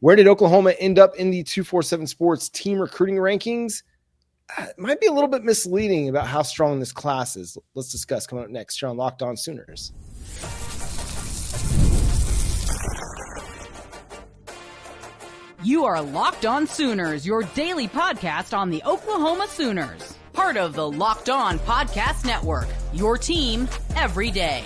Where did Oklahoma end up in the 247 Sports team recruiting rankings? It might be a little bit misleading about how strong this class is. Let's discuss coming up next here on Locked On Sooners. You are Locked On Sooners, your daily podcast on the Oklahoma Sooners. Part of the Locked On Podcast Network, your team every day.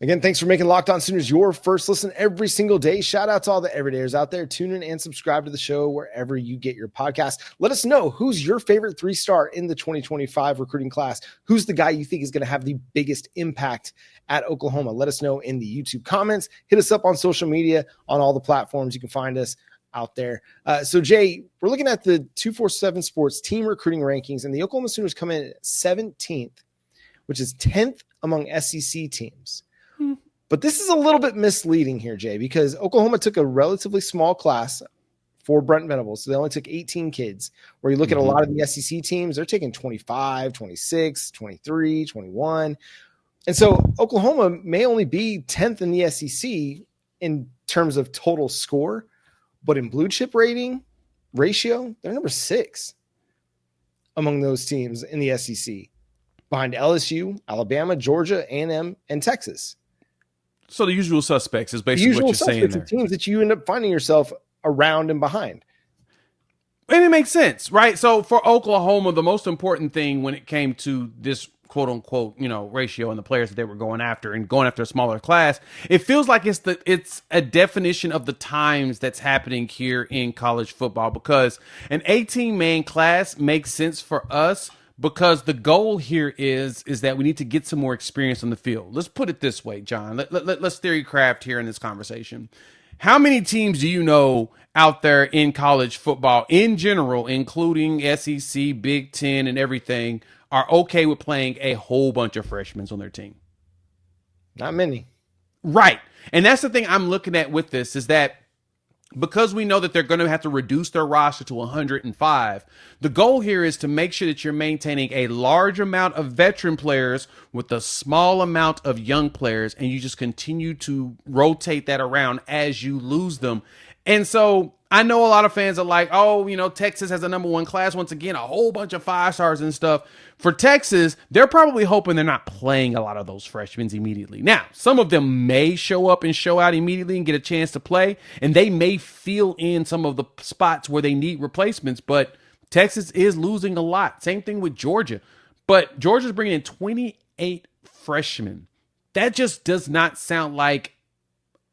Again, thanks for making Locked On Sooners your first listen every single day. Shout out to all the everydayers out there. Tune in and subscribe to the show wherever you get your podcast. Let us know who's your favorite 3-star in the 2025 recruiting class. Who's the guy you think is going to have the biggest impact at Oklahoma? Let us know in the YouTube comments. Hit us up on social media on all the platforms. You can find us out there. So, Jay, we're looking at the 247 Sports team recruiting rankings, and the Oklahoma Sooners come in at 17th, which is 10th among SEC teams. But this is a little bit misleading here, Jay, because Oklahoma took a relatively small class for Brent Venables. So they only took 18 kids, where you look at a lot of the SEC teams, they're taking 25, 26, 23, 21. And so Oklahoma may only be 10th in the SEC in terms of total score, but in blue chip rating ratio, they're number 6 among those teams in the SEC, behind LSU, Alabama, Georgia, A&M, and Texas. So the usual suspects is basically what you're saying there. Teams that you end up finding yourself around and behind. And it makes sense, right? So for Oklahoma, the most important thing when it came to this quote unquote, ratio and the players that they were going after and going after a smaller class, it feels like it's a definition of the times that's happening here in college football, because an 18-man class makes sense for us, because the goal here is that we need to get some more experience on the field. Let's put it this way, John. Let's theory craft here in this conversation. How many teams do you know out there in college football in general, including SEC, Big Ten, and everything, are okay with playing a whole bunch of freshmen on their team? Not many. Right. And that's the thing I'm looking at with this, is that because we know that they're going to have to reduce their roster to 105, the goal here is to make sure that you're maintaining a large amount of veteran players with a small amount of young players, and you just continue to rotate that around as you lose them. And so I know a lot of fans are like, Texas has a number 1 class. Once again, a whole bunch of 5-stars and stuff. For Texas, they're probably hoping they're not playing a lot of those freshmen immediately. Now, some of them may show up and show out immediately and get a chance to play, and they may fill in some of the spots where they need replacements, but Texas is losing a lot. Same thing with Georgia. But Georgia's bringing in 28 freshmen. That just does not sound like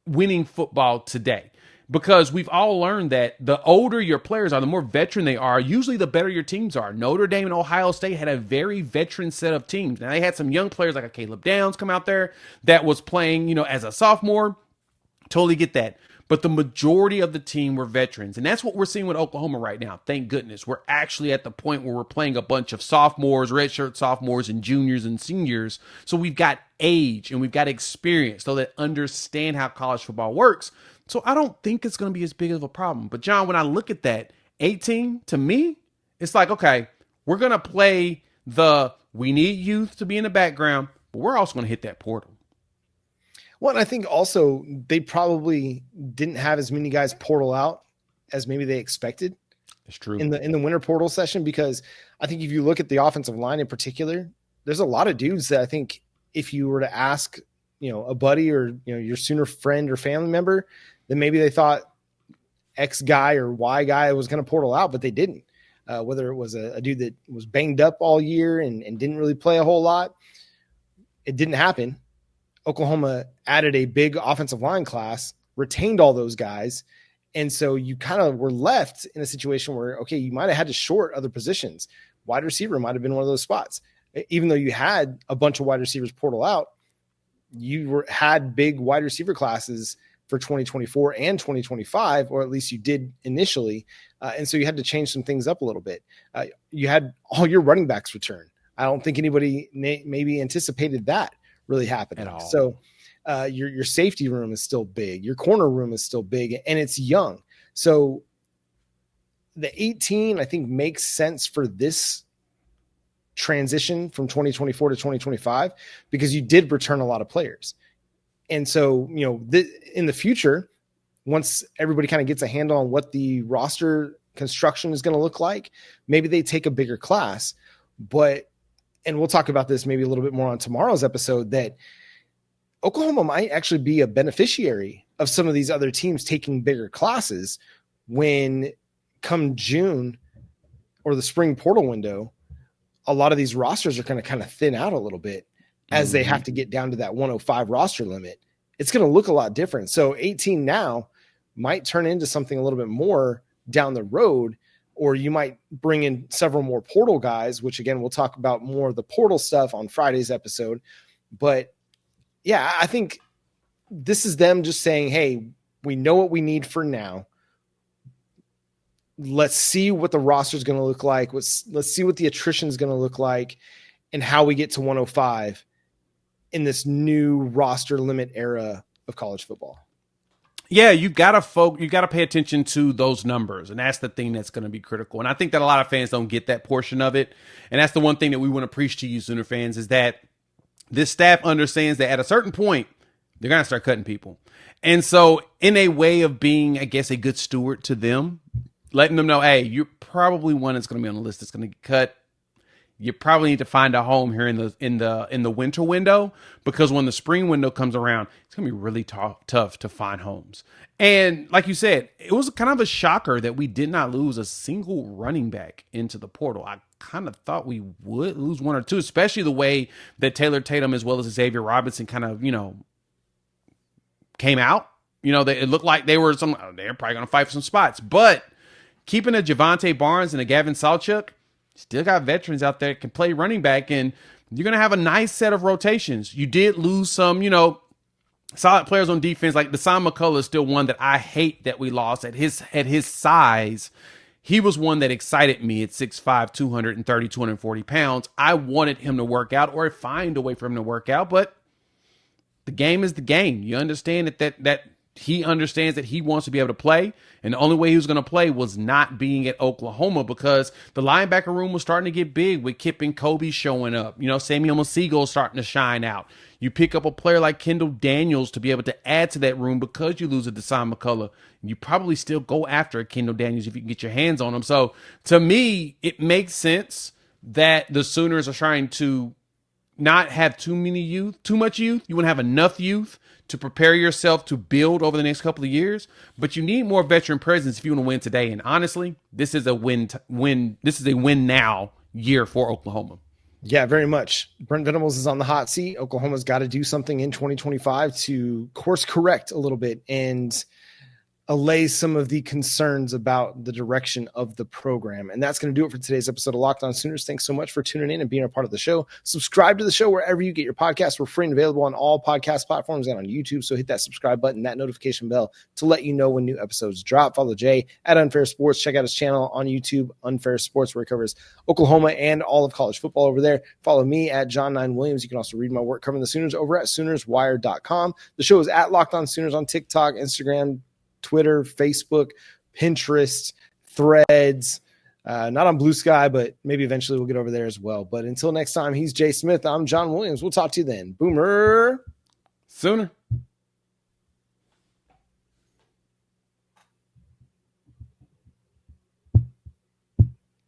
winning football today. Because we've all learned that the older your players are, the more veteran they are, usually the better your teams are. Notre Dame and Ohio State had a very veteran set of teams. Now, they had some young players like a Caleb Downs come out there that was playing, as a sophomore. Totally get that. But the majority of the team were veterans. And that's what we're seeing with Oklahoma right now. Thank goodness. We're actually at the point where we're playing a bunch of sophomores, redshirt sophomores, and juniors and seniors. So we've got age and we've got experience, so that understand how college football works. So I don't think it's going to be as big of a problem. But, John, when I look at that, 18, to me, it's like, okay, we're going to play we need youth to be in the background, but we're also going to hit that portal. Well, and I think also they probably didn't have as many guys portal out as maybe they expected. It's true. In the winter portal session, because I think if you look at the offensive line in particular, there's a lot of dudes that I think if you were to ask, a buddy or, your Sooner friend or family member, then maybe they thought X guy or Y guy was going to portal out, but they didn't. Whether it was a dude that was banged up all year and didn't really play a whole lot, it didn't happen. Oklahoma added a big offensive line class, retained all those guys. And so you kind of were left in a situation where, okay, you might have had to short other positions. Wide receiver might have been one of those spots. Even though you had a bunch of wide receivers portal out, you had big wide receiver classes for 2024 and 2025, or at least you did initially. And so you had to change some things up a little bit. You had all your running backs return. I don't think anybody maybe anticipated that really happening. At all. So your safety room is still big. Your corner room is still big, and it's young. So the 18, I think, makes sense for this transition from 2024 to 2025, because you did return a lot of players. And so, in the future, once everybody kind of gets a handle on what the roster construction is going to look like, maybe they take a bigger class. But, and we'll talk about this maybe a little bit more on tomorrow's episode, that Oklahoma might actually be a beneficiary of some of these other teams taking bigger classes when come June or the spring portal window, a lot of these rosters are going to kind of thin out a little bit as they have to get down to that 105 roster limit. It's going to look a lot different. So 18 now might turn into something a little bit more down the road, or you might bring in several more portal guys, which again, we'll talk about more of the portal stuff on Friday's episode. But yeah, I think this is them just saying, hey, we know what we need for now. Let's see what the roster is going to look like. Let's see what the attrition is going to look like and how we get to 105 in this new roster limit era of college football. Yeah, you got to pay attention to those numbers, and that's the thing that's going to be critical. And I think that a lot of fans don't get that portion of it. And that's the one thing that we want to preach to you, Sooner fans, is that this staff understands that at a certain point, they're going to start cutting people. And so in a way of being, I guess, a good steward to them, letting them know, hey, you're probably one that's going to be on the list that's going to get cut. You probably need to find a home here in the winter window, because when the spring window comes around, it's going to be really tough to find homes. And like you said, it was kind of a shocker that we did not lose a single running back into the portal. I kind of thought we would lose one or two, especially the way that Taylor Tatum as well as Xavier Robinson kind of, came out. It looked like they're probably going to fight for some spots. But keeping a Javante Barnes and a Gavin Sawchuk, still got veterans out there that can play running back, and you're going to have a nice set of rotations. You did lose some, solid players on defense. Like Deshaun McCullough is still one that I hate that we lost at his size. He was one that excited me at 6'5", 230, 240 pounds. I wanted him to work out or find a way for him to work out, but the game is the game. You understand that he understands that he wants to be able to play, and the only way he was going to play was not being at Oklahoma, because the linebacker room was starting to get big with Kip and Kobe showing up. Samuel Masigo starting to shine out. You pick up a player like Kendall Daniels to be able to add to that room because you lose a Deshaun McCullough. You probably still go after a Kendall Daniels if you can get your hands on him. So to me, it makes sense that the Sooners are trying to not have too much youth. You want to have enough youth to prepare yourself to build over the next couple of years, but you need more veteran presence if you want to win today. And honestly, this is a win now year for Oklahoma. Yeah, very much. Brent Venables is on the hot seat. Oklahoma's got to do something in 2025 to course correct a little bit and allay some of the concerns about the direction of the program. And that's going to do it for today's episode of Locked On Sooners. Thanks so much for tuning in and being a part of the show. Subscribe to the show wherever you get your podcasts. We're free and available on all podcast platforms and on YouTube. So hit that subscribe button, that notification bell to let you know when new episodes drop. Follow Jay at Unfair Sports. Check out his channel on YouTube, Unfair Sports, where he covers Oklahoma and all of college football over there. Follow me at John9Williams. You can also read my work covering the Sooners over at SoonersWire.com. The show is at Locked On Sooners on TikTok, Instagram, Twitter, Facebook, Pinterest, Threads, not on Blue Sky, but maybe eventually we'll get over there as well. But until next time, he's Jay Smith. I'm John Williams. We'll talk to you then. Boomer Sooner.